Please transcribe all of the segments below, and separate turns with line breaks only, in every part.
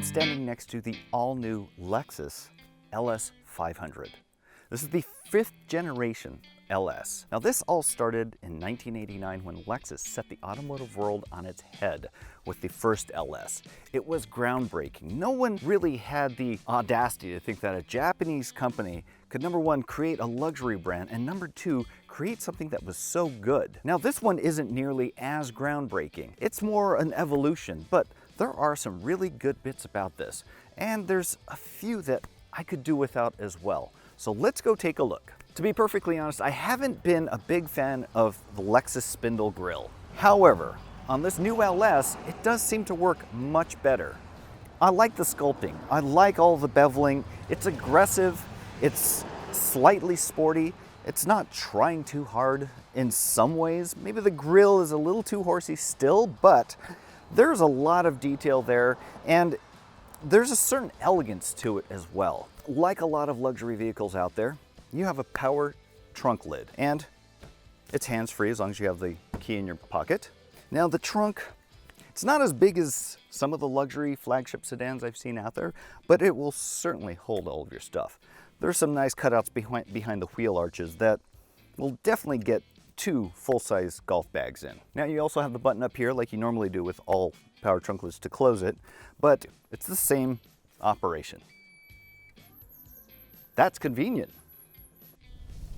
standing next to the all-new Lexus LS 500. This is the 5th generation LS. Now this all started in 1989 when Lexus set the automotive world on its head with the first LS. It was groundbreaking. No one really had the audacity to think that a Japanese company could, number one, create a luxury brand, and number two, create something that was so good. Now this one isn't nearly as groundbreaking. It's more an evolution, but there are some really good bits about this, and there's a few that I could do without as well. So let's go take a look. To be perfectly honest, I haven't been a big fan of the Lexus spindle grille. However, on this new LS, it does seem to work much better. I like the sculpting. I like all the beveling. It's aggressive. It's slightly sporty. It's not trying too hard in some ways. Maybe the grille is a little too horsey still, but there's a lot of detail there, and there's a certain elegance to it as well. Like a lot of luxury vehicles out there, you have a power trunk lid, and it's hands-free as long as you have the key in your pocket. Now the trunk, it's not as big as some of the luxury flagship sedans I've seen out there, but it will certainly hold all of your stuff. There's some nice cutouts behind the wheel arches that will definitely get 2 full-size golf bags in. Now you also have the button up here like you normally do with all power trunk lids to close it, but it's the same operation. That's convenient.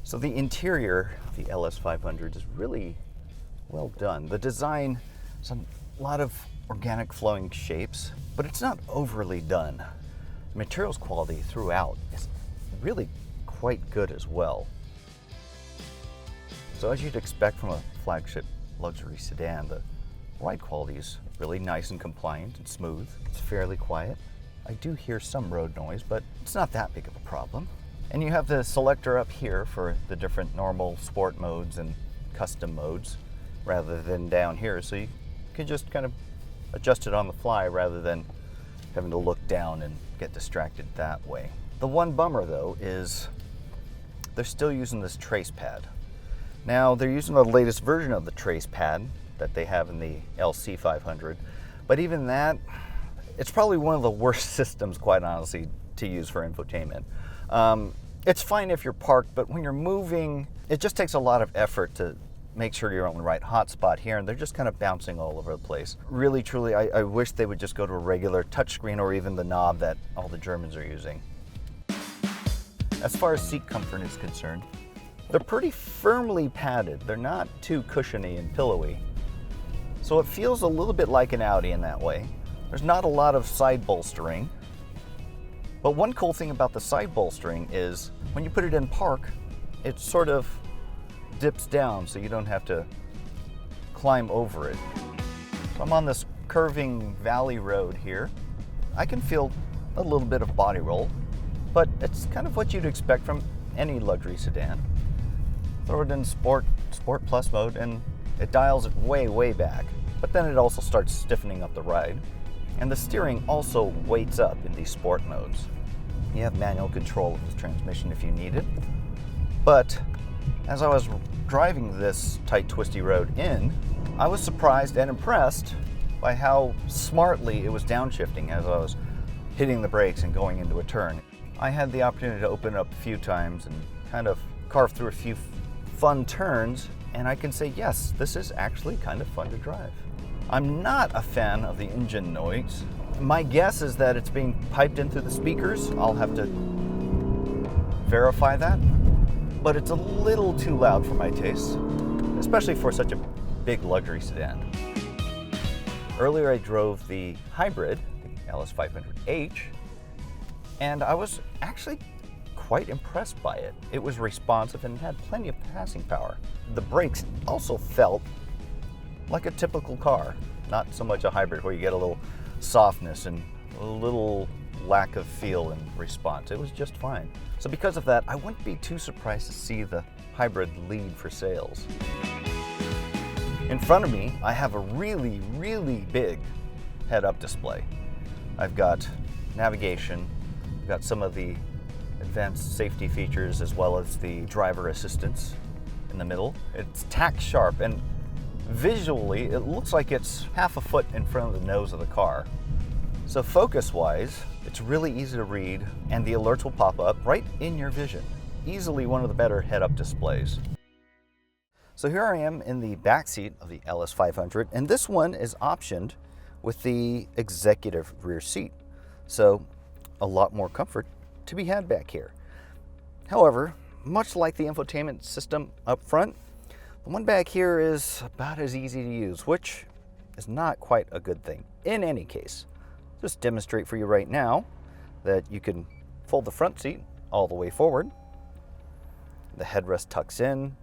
So the interior of the LS 500 is really well done. The design is a lot of organic flowing shapes, but it's not overly done. The materials quality throughout is really quite good as well. So as you'd expect from a flagship luxury sedan, the ride quality is really nice and compliant and smooth. It's fairly quiet. I do hear some road noise, but it's not that big of a problem. And you have the selector up here for the different normal sport modes and custom modes rather than down here. So you can just kind of adjust it on the fly rather than having to look down and get distracted that way. The one bummer though is they're still using this trace pad. Now they're using the latest version of the trace pad that they have in the LC 500, but even that, it's probably one of the worst systems, quite honestly, to use for infotainment. It's fine if you're parked, but when you're moving, it just takes a lot of effort to make sure you're on the right hotspot here, and they're just kind of bouncing all over the place. Really, truly, I wish they would just go to a regular touchscreen or even the knob that all the Germans are using. As far as seat comfort is concerned, they're pretty firmly padded. They're not too cushiony and pillowy. So it feels a little bit like an Audi in that way. There's not a lot of side bolstering. But one cool thing about the side bolstering is when you put it in park, it sort of dips down so you don't have to climb over it. So I'm on this curving valley road here. I can feel a little bit of body roll, but it's kind of what you'd expect from any luxury sedan. Throw it in Sport Plus mode and it dials it way, way back. But then it also starts stiffening up the ride. And the steering also weights up in these sport modes. You have manual control of the transmission if you need it. But as I was driving this tight, twisty road in, I was surprised and impressed by how smartly it was downshifting as I was hitting the brakes and going into a turn. I had the opportunity to open it up a few times and kind of carve through a few fun turns, and I can say, yes, this is actually kind of fun to drive. I'm not a fan of the engine noise. My guess is that it's being piped in through the speakers. I'll have to verify that, but it's a little too loud for my taste, especially for such a big luxury sedan. Earlier I drove the hybrid, the LS 500H, and I was actually quite impressed by it. It was responsive and had plenty of passing power. The brakes also felt like a typical car, not so much a hybrid where you get a little softness and a little lack of feel and response. It was just fine. So because of that, I wouldn't be too surprised to see the hybrid lead for sales. In front of me, I have a really, really big head-up display. I've got navigation, I've got some of the advanced safety features as well as the driver assistance in the middle. It's tack sharp, and visually it looks like it's half a foot in front of the nose of the car. So focus-wise, it's really easy to read, and the alerts will pop up right in your vision. Easily one of the better head-up displays. So here I am in the back seat of the LS500, and this one is optioned with the executive rear seat. So a lot more comfort to be had back here. However, much like the infotainment system up front, the one back here is about as easy to use, which is not quite a good thing. In any case, just demonstrate for you right now that you can fold the front seat all the way forward. The headrest tucks in,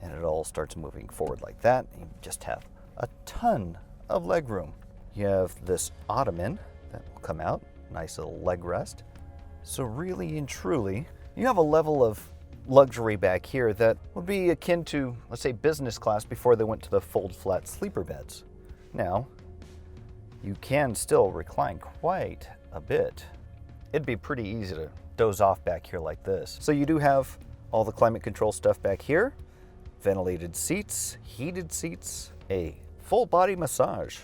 and it all starts moving forward like that. You just have a ton of leg room. You have this ottoman that will come out, nice little leg rest. So really and truly, you have a level of luxury back here that would be akin to, let's say, business class before they went to the fold flat sleeper beds. Now, you can still recline quite a bit. It'd be pretty easy to doze off back here like this. So you do have all the climate control stuff back here. Ventilated seats, heated seats, a full body massage,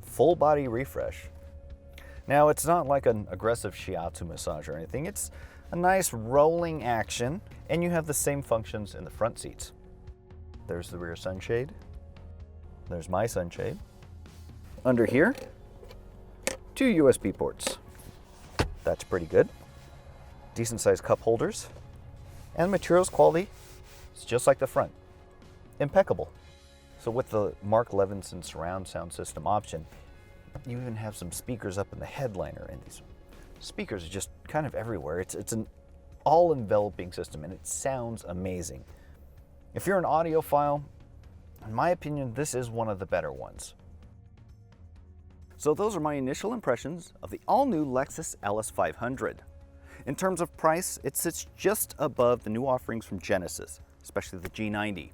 full body refresh. Now it's not like an aggressive shiatsu massage or anything, it's a nice rolling action, and you have the same functions in the front seats. There's the rear sunshade, there's my sunshade. Under here, 2 USB ports. That's pretty good. Decent sized cup holders, and the materials quality, it's just like the front, impeccable. So with the Mark Levinson surround sound system option, you even have some speakers up in the headliner, and these speakers are just kind of everywhere. It's an all-enveloping system, and it sounds amazing. If you're an audiophile, in my opinion, this is one of the better ones. So those are my initial impressions of the all-new Lexus LS500. In terms of price, it sits just above the new offerings from Genesis, especially the G90.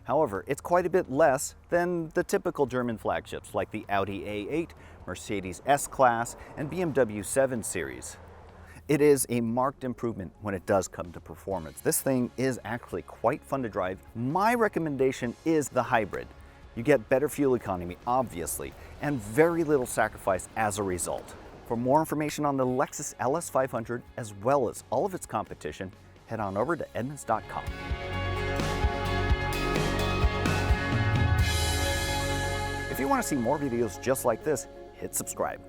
However, it's quite a bit less than the typical German flagships like the Audi A8, Mercedes S-Class, and BMW 7 Series. It is a marked improvement when it does come to performance. This thing is actually quite fun to drive. My recommendation is the hybrid. You get better fuel economy, obviously, and very little sacrifice as a result. For more information on the Lexus LS500, as well as all of its competition, head on over to Edmunds.com. If you want to see more videos just like this, hit subscribe.